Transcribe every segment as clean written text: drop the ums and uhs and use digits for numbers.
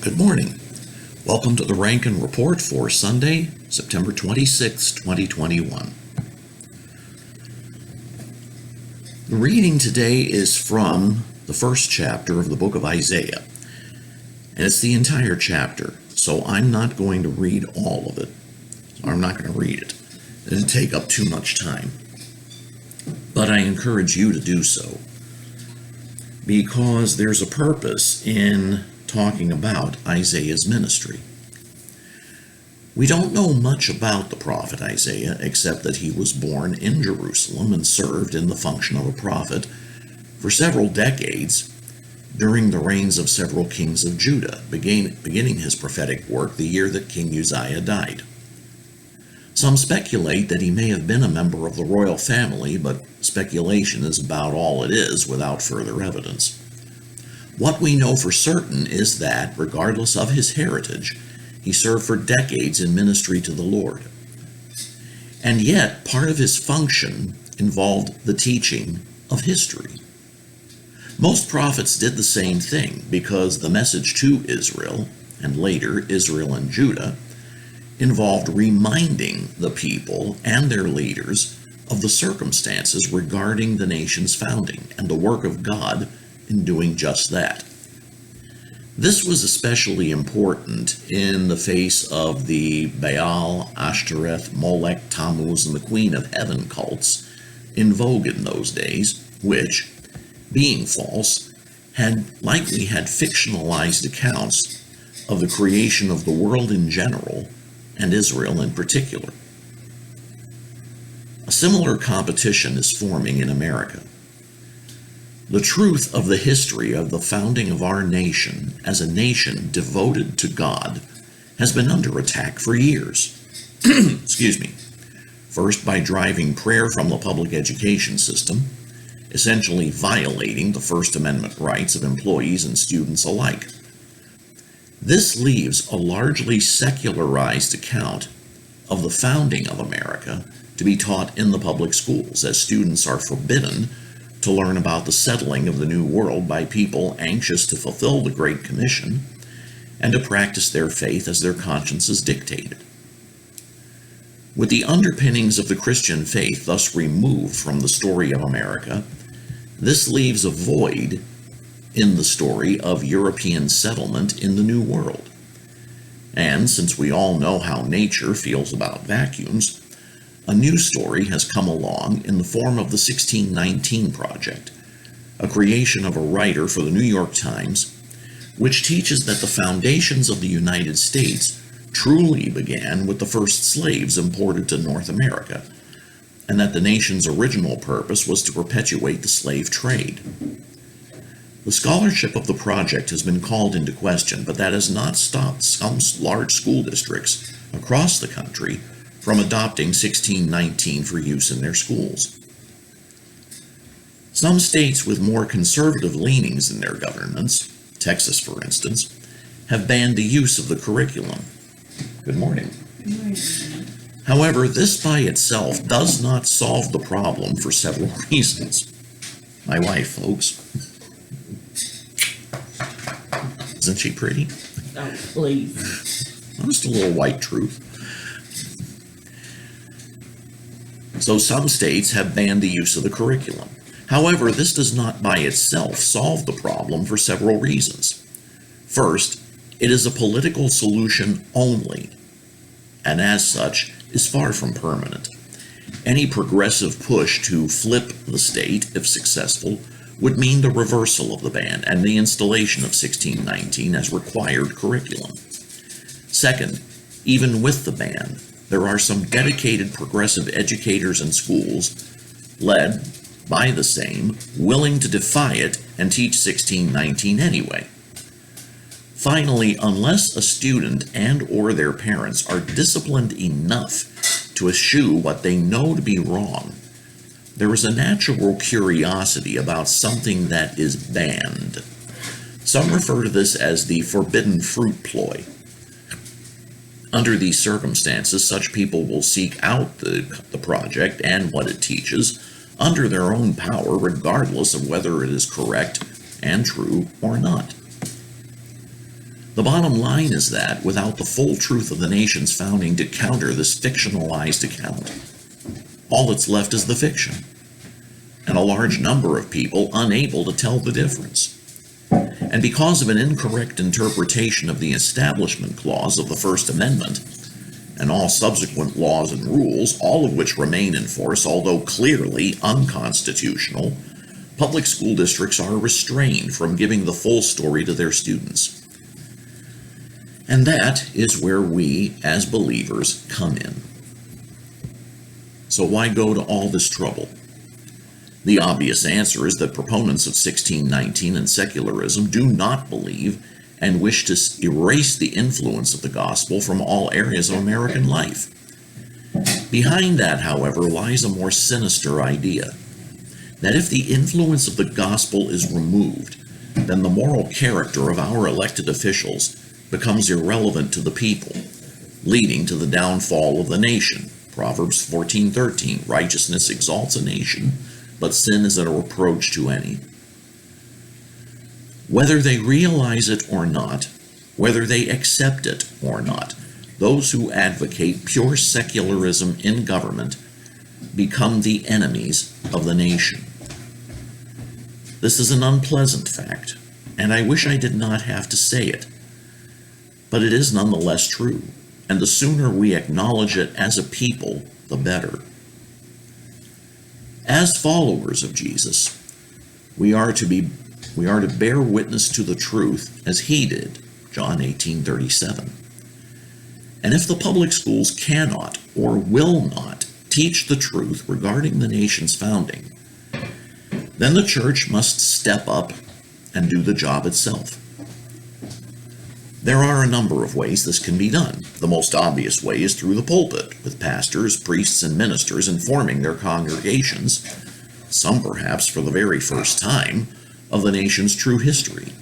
Good morning. Welcome to the Rankin Report for Sunday, September 26, 2021. The reading today is from the first chapter of the book of Isaiah, and it's the entire chapter, so I'm not going to read all of it. I'm not going to read it. It'll take up too much time. But I encourage you to do so, because there's a purpose in talking about Isaiah's ministry. We don't know much about the prophet Isaiah except that he was born in Jerusalem and served in the function of a prophet for several decades during the reigns of several kings of Judah, beginning his prophetic work the year that King Uzziah died. Some speculate that he may have been a member of the royal family, but speculation is about all it is without further evidence. What we know for certain is that, regardless of his heritage, he served for decades in ministry to the Lord. And yet, part of his function involved the teaching of history. Most prophets did the same thing because the message to Israel, and later Israel and Judah, involved reminding the people and their leaders of the circumstances regarding the nation's founding and the work of God in doing just that. This was especially important in the face of the Baal, Ashtoreth, Molech, Tammuz, and the Queen of Heaven cults in vogue in those days, which, being false, likely had fictionalized accounts of the creation of the world in general and Israel in particular. A similar competition is forming in America. The truth of the history of the founding of our nation as a nation devoted to God has been under attack for years. Excuse me. First, by driving prayer from the public education system, essentially violating the First Amendment rights of employees and students alike. This leaves a largely secularized account of the founding of America to be taught in the public schools, as students are forbidden to learn about the settling of the New World by people anxious to fulfill the Great Commission and to practice their faith as their consciences dictated. With the underpinnings of the Christian faith thus removed from the story of America, this leaves a void in the story of European settlement in the New World. And since we all know how nature feels about vacuums, a new story has come along in the form of the 1619 Project, a creation of a writer for the New York Times, which teaches that the foundations of the United States truly began with the first slaves imported to North America, and that the nation's original purpose was to perpetuate the slave trade. The scholarship of the project has been called into question, but that has not stopped some large school districts across the country from adopting 1619 for use in their schools. Some states with more conservative leanings in their governments, Texas for instance, have banned the use of the curriculum. Good morning. Good morning. However, this by itself does not solve the problem for several reasons. My wife, folks. Isn't she pretty? Oh, please. Just a little white truth. So some states have banned the use of the curriculum. However, this does not by itself solve the problem for several reasons. First, it is a political solution only, and as such, is far from permanent. Any progressive push to flip the state, if successful, would mean the reversal of the ban and the installation of 1619 as required curriculum. Second, even with the ban, there are some dedicated progressive educators and schools, led by the same, willing to defy it and teach 1619 anyway. Finally, unless a student and or their parents are disciplined enough to eschew what they know to be wrong, there is a natural curiosity about something that is banned. Some refer to this as the forbidden fruit ploy. Under these circumstances, such people will seek out the project and what it teaches under their own power, regardless of whether it is correct and true or not. The bottom line is that, without the full truth of the nation's founding to counter this fictionalized account, all that's left is the fiction, and a large number of people unable to tell the difference. And because of an incorrect interpretation of the Establishment Clause of the First Amendment, and all subsequent laws and rules, all of which remain in force, although clearly unconstitutional, public school districts are restrained from giving the full story to their students. And that is where we, as believers, come in. So why go to all this trouble? The obvious answer is that proponents of 1619 and secularism do not believe and wish to erase the influence of the gospel from all areas of American life. Behind that, however, lies a more sinister idea, that if the influence of the gospel is removed, then the moral character of our elected officials becomes irrelevant to the people, leading to the downfall of the nation. Proverbs 14:13, righteousness exalts a nation, but sin is a reproach to any. Whether they realize it or not, whether they accept it or not, those who advocate pure secularism in government become the enemies of the nation. This is an unpleasant fact, and I wish I did not have to say it. But it is nonetheless true, and the sooner we acknowledge it as a people, the better. As followers of Jesus, we are to bear witness to the truth as he did, John 18:37. And if the public schools cannot or will not teach the truth regarding the nation's founding, then the church must step up and do the job itself. There are a number of ways this can be done. The most obvious way is through the pulpit, with pastors, priests, and ministers informing their congregations, some perhaps for the very first time, of the nation's true history.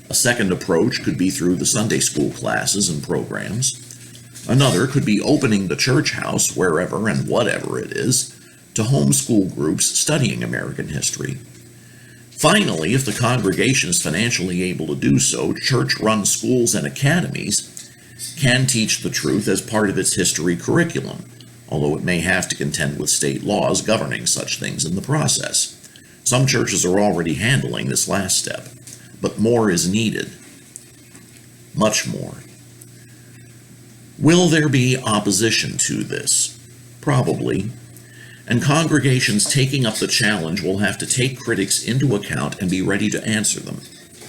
A second approach could be through the Sunday school classes and programs. Another could be opening the church house, wherever and whatever it is, to homeschool groups studying American history. Finally, if the congregation is financially able to do so, church-run schools and academies can teach the truth as part of its history curriculum, although it may have to contend with state laws governing such things in the process. Some churches are already handling this last step, but more is needed. Much more. Will there be opposition to this? Probably. And congregations taking up the challenge will have to take critics into account and be ready to answer them.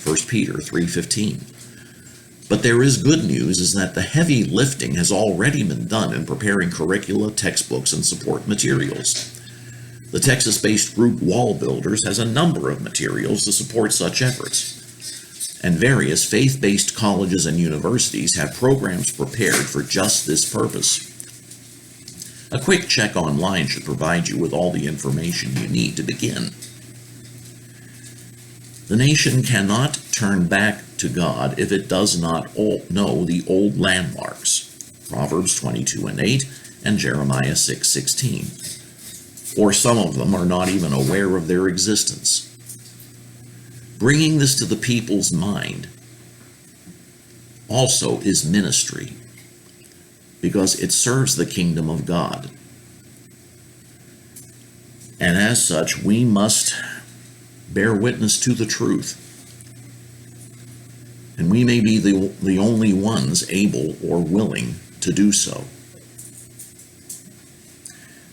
1 Peter 3:15. But there is good news, is that the heavy lifting has already been done in preparing curricula, textbooks, and support materials. The Texas-based group Wall Builders has a number of materials to support such efforts. And various faith-based colleges and universities have programs prepared for just this purpose. A quick check online should provide you with all the information you need to begin. The nation cannot turn back to God if it does not know the old landmarks, Proverbs 22:8 and Jeremiah 6:16. Or some of them are not even aware of their existence. Bringing this to the people's mind also is ministry, because it serves the kingdom of God. And as such, we must bear witness to the truth. And we may be the only ones able or willing to do so.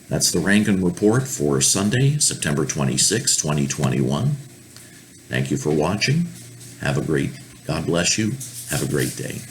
That's the Rankin Report for Sunday, September 26, 2021. Thank you for watching. God bless you. Have a great day.